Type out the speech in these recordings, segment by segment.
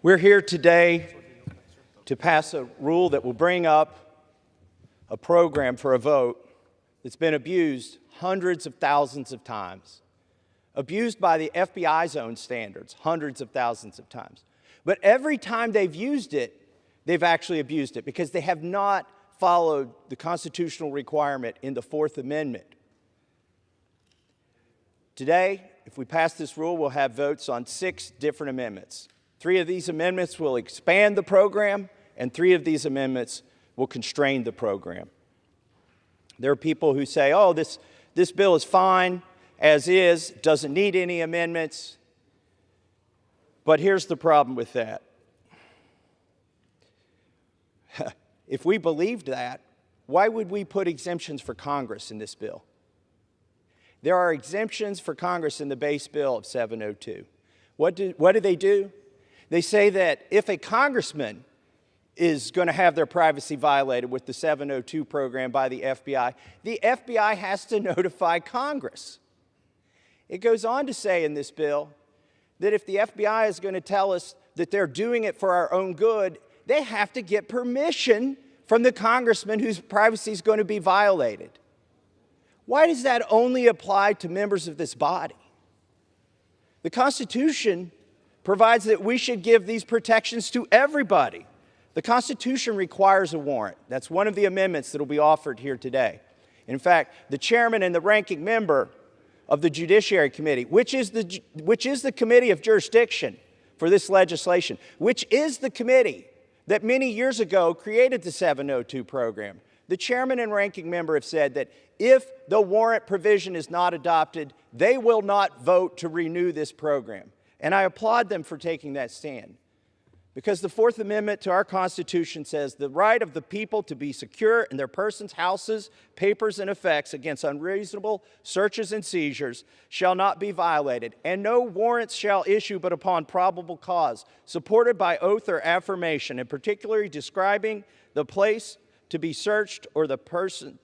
We're here today to pass a rule that will bring up a program for a vote that's been abused hundreds of thousands of times, abused by the FBI's own standards hundreds of thousands of times. But every time they've used it, they've actually abused it because they have not followed the constitutional requirement in the Fourth Amendment. Today, if we pass this rule, we'll have votes on 6 different amendments. 3 of these amendments will expand the program, and 3 of these amendments will constrain the program. There are people who say, oh, this bill is fine as is, doesn't need any amendments. But here's the problem with that. If we believed that, why would we put exemptions for Congress in this bill? There are exemptions for Congress in the base bill of 702. What do they do? They say that if a congressman is going to have their privacy violated with the 702 program by the FBI has to notify Congress. It goes on to say in this bill that if the FBI is going to tell us that they're doing it for our own good, they have to get permission from the congressman whose privacy is going to be violated. Why does that only apply to members of this body? The Constitution provides that we should give these protections to everybody. The Constitution requires a warrant. That's one of the amendments that will be offered here today. In fact, the chairman and the ranking member of the Judiciary Committee, which is the committee of jurisdiction for this legislation, which is the committee that many years ago created the 702 program. The chairman and ranking member have said that if the warrant provision is not adopted, they will not vote to renew this program. And I applaud them for taking that stand. Because the Fourth Amendment to our Constitution says the right of the people to be secure in their persons, houses, papers, and effects against unreasonable searches and seizures shall not be violated, and no warrants shall issue but upon probable cause, supported by oath or affirmation, and particularly describing the place to be searched or the person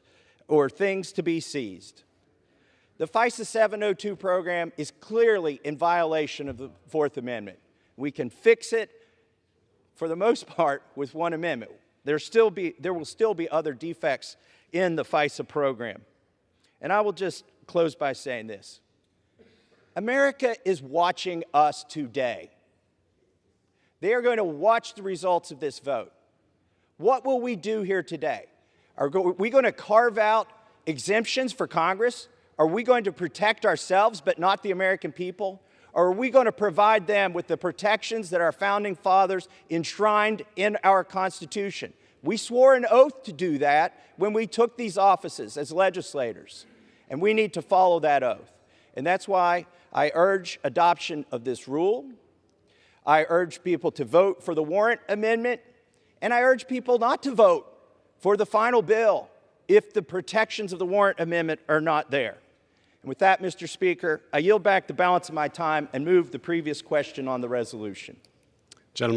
or things to be seized. The FISA 702 program is clearly in violation of the Fourth Amendment. We can fix it, for the most part, with one amendment. There will still be other defects in the FISA program. And I will just close by saying this. America is watching us today. They are going to watch the results of this vote. What will we do here today? Are we going to carve out exemptions for Congress? Are we going to protect ourselves but not the American people? Or are we going to provide them with the protections that our founding fathers enshrined in our Constitution? We swore an oath to do that when we took these offices as legislators, and we need to follow that oath. And that's why I urge adoption of this rule. I urge people to vote for the warrant amendment, and I urge people not to vote for the final bill if the protections of the warrant amendment are not there. And with that, Mr. Speaker, I yield back the balance of my time and move the previous question on the resolution. Gentlemen.